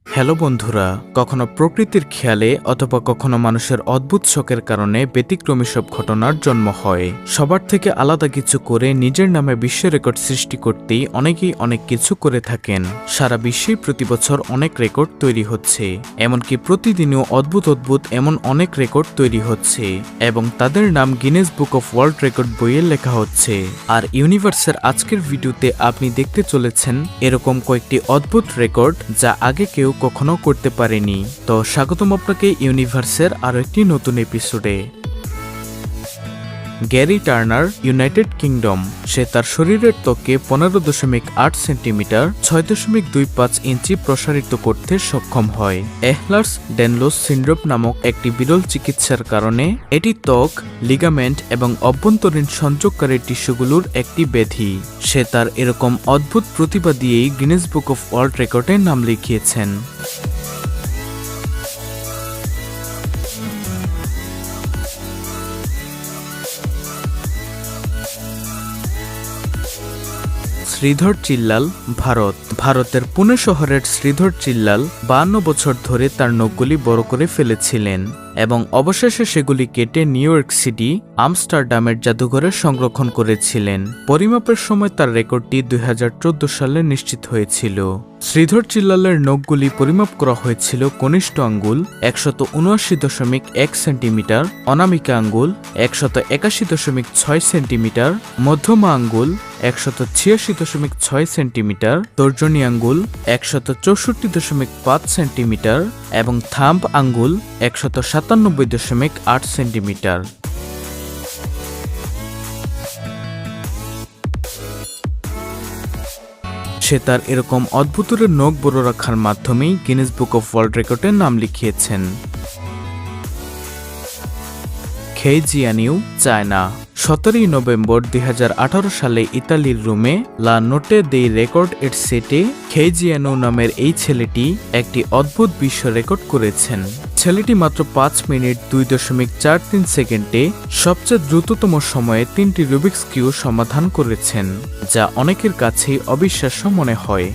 Hello বন্ধুরা, কখনো প্রকৃতির খেয়ালে অথবা কখনো মানুষের অদ্ভুত শখের কারণে ব্যতিক্রমী সব ঘটনার জন্ম হয়। সবার থেকে আলাদা কিছু করে নিজের নামে বিশ্ব রেকর্ড সৃষ্টি করতেই অনেকেই অনেক কিছু করে থাকেন। সারা বিশ্বেই প্রতি বছর অনেক রেকর্ড তৈরি হচ্ছে, এমনকি প্রতিদিনও অদ্ভুত অদ্ভুত এমন অনেক রেকর্ড তৈরি হচ্ছে এবং তাদের নাম Guinness book of world record বইয়ে লেখা হচ্ছে। আর ইউনিভার্সের আজকের ভিডিওতে আপনি দেখতে চলেছেন এরকম কয়েকটি অদ্ভুত রেকর্ড যা আগে কেউ কখনো করতে পারেনি। তো স্বাগতম আপনাকে ইউনিভার্সের আরো একটি নতুন এপিসোডে। Gary Turner, United Kingdom. সে তার শরীরের ত্বকে 15.8 সেন্টিমিটার 6.25 ইঞ্চি প্রসারিত করতে সক্ষম হয়। এহলার্স ডেনলোস সিন্ড্রোম নামক একটি বিরল চিকিৎসার কারণে এটি ত্বক, লিগামেন্ট এবং অভ্যন্তরীণ সংযোগকারী টিস্যুগুলোর একটি ব্যাধি। সে তার এরকম অদ্ভুত প্রতিভা দিয়েই গিনেস বুক অফ ওয়ার্ল্ড রেকর্ডে নাম লিখিয়েছেন। শ্রীধর চিল্লাল, ভারতের পুনে শহরের শ্রীধর চিল্লাল 52 বছর ধরে তার নখগুলি বড় করে ফেলেছিলেন এবং অবশেষে সেগুলি কেটে নিউ ইয়র্ক সিটি, আমস্টারডামের জাদুঘরে সংরক্ষণ করেছিলেন। পরিমাপের সময় তার রেকর্ডটি 2014 সালে নিশ্চিত হয়েছিল। শ্রীধর চিল্লালের নখগুলি পরিমাপ করা হয়েছিল কনিষ্ঠ আঙ্গুল 179.1 সেন্টিমিটার, অনামিকা আঙ্গুল 181.6 সেন্টিমিটার, মধ্যমা আঙ্গুল 186.6 সেন্টিমিটার, তর্জনী আঙ্গুল 164.5 সেন্টিমিটার এবং থাম্ব আঙ্গুল 197.8 সেন্টিমিটার। সে তার এরকম অদ্ভুতের নখ বড় রাখার মাধ্যমেই গিনেস বুক অফ ওয়ার্ল্ড রেকর্ডের নাম লিখিয়েছেন। খেই জিয়ানিউ, চায়না। 17 নভেম্বর 2018 সালে ইতালির রোমে লা নোটে দেই রেকর্ড এর সেটে খেই জিয়ানিউ নামের এই ছেলেটি একটি অদ্ভুত বিশ্ব রেকর্ড করেছেন। ছেলেটি মাত্র 5 মিনিট 2.43 সেকেন্ডে সবচেয়ে দ্রুততম সময়ে 3টি রুবিক্স কিউ সমাধান করেছেন, যা অনেকের কাছেই অবিশ্বাস্য মনে হয়।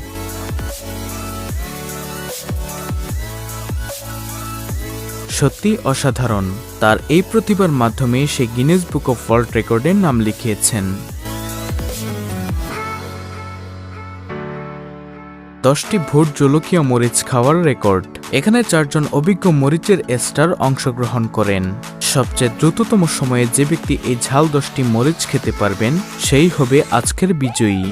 সত্যি অসাধারণ। তার এই প্রতিভার মাধ্যমে সে গিনেস বুক অফ ওয়ার্ল্ড রেকর্ডের নাম লিখিয়েছেন। 10টি ভোট জলকীয় মরিচ খাওয়ার রেকর্ড। এখানে 4 জন অভিজ্ঞ মরিচের স্টার অংশগ্রহণ করেন। সবচেয়ে দ্রুততম সময়ে যে ব্যক্তি এই ঝাল 10টি মরিচ খেতে পারবেন সেই হবে আজকের বিজয়ী।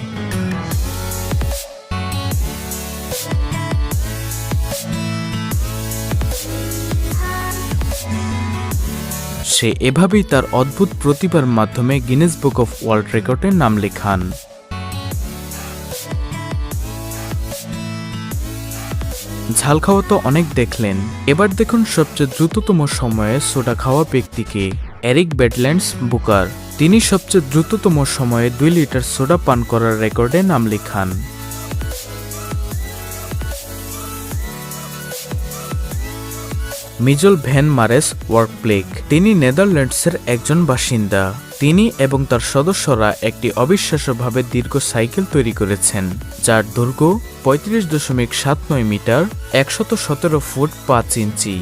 সে এভাবেই তার অদ্ভুত প্রতিভার মাধ্যমে গিনেস বুক অফ ওয়ার্ল্ড রেকর্ডের নাম লেখান। ঝাল খাওয়া তো অনেক দেখলেন, এবার দেখুন সবচেয়ে দ্রুততম সময়ে সোডা খাওয়া ব্যক্তিকে। Eric Badlands Booker. তিনি সবচেয়ে দ্রুততম সময়ে 2 লিটার সোডা পান করার রেকর্ডে নাম লেখান। মিজল ভ্যান মারেস ওয়ার্কপ্লেক। তিনি নেদারল্যান্ডসের একজন বাসিন্দা। তিনি এবং তার সদস্যরা একটি অবিশ্বাস্যভাবে দীর্ঘ সাইকেল তৈরি করেছেন, যার দৈর্ঘ্য 35.79 মিটার, 117 ফুট 5 ইঞ্চি।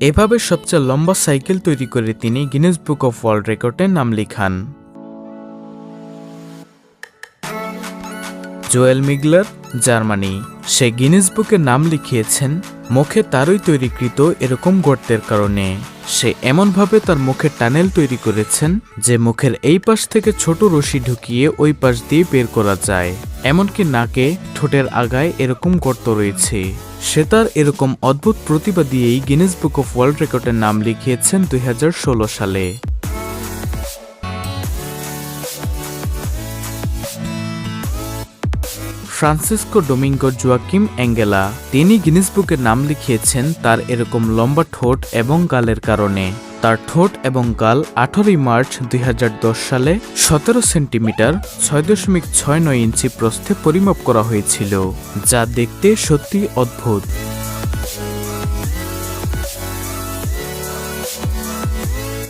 এভাবে সবচেয়ে লম্বা সাইকেল তৈরি করে তিনি গিনেস বুক অফ ওয়ার্ল্ড রেকর্ডে নাম লিখান। Joel Miggler, Germany. সে গিনেস বুকে নাম লিখিয়েছেন মুখে তারই তৈরিকৃত এরকম গর্তের কারণে। সে এমনভাবে তার মুখে টানেল তৈরি করেছেন যে মুখের এই পাশ থেকে ছোট রশি ঢুকিয়ে ওই পাশ দিয়ে বের করা যায়। এমনকি নাকে, ঠোঁটের আগায় এরকম গর্ত রয়েছে। সে তার এরকম অদ্ভুত প্রতিভা দিয়েই গিনেস বুক অফ ওয়ার্ল্ড রেকর্ডের নাম লিখিয়েছেন 2016 সালে। Francisco Domingo Joaquim Angola. তিনি গিনেস বুকে নাম লিখিয়েছেন তার এরকম লম্বা ঠোঁট এবং গালের কারণে। তার ঠোঁট এবং গাল 18 মার্চ 2010 সালে 17 সেন্টিমিটার 6.69 ইঞ্চি প্রস্থে পরিমাপ করা হয়েছিল, যা দেখতে সত্যি অদ্ভুত।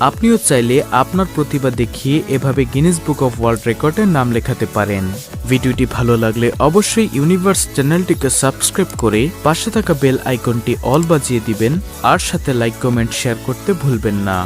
আপনিও চাইলে আপনার প্রতিভা দেখিয়ে এভাবে গিনেস বুক অফ ওয়ার্ল্ড রেকর্ডের নাম লেখাতে পারেন। ভিডিওটি ভালো লাগলে অবশ্যই ইউনিভার্স চ্যানেলটিকে সাবস্ক্রাইব করে পাশে থাকা বেল আইকনটি অল বাজিয়ে দিবেন আর সাথে লাইক কমেন্ট শেয়ার করতে ভুলবেন না।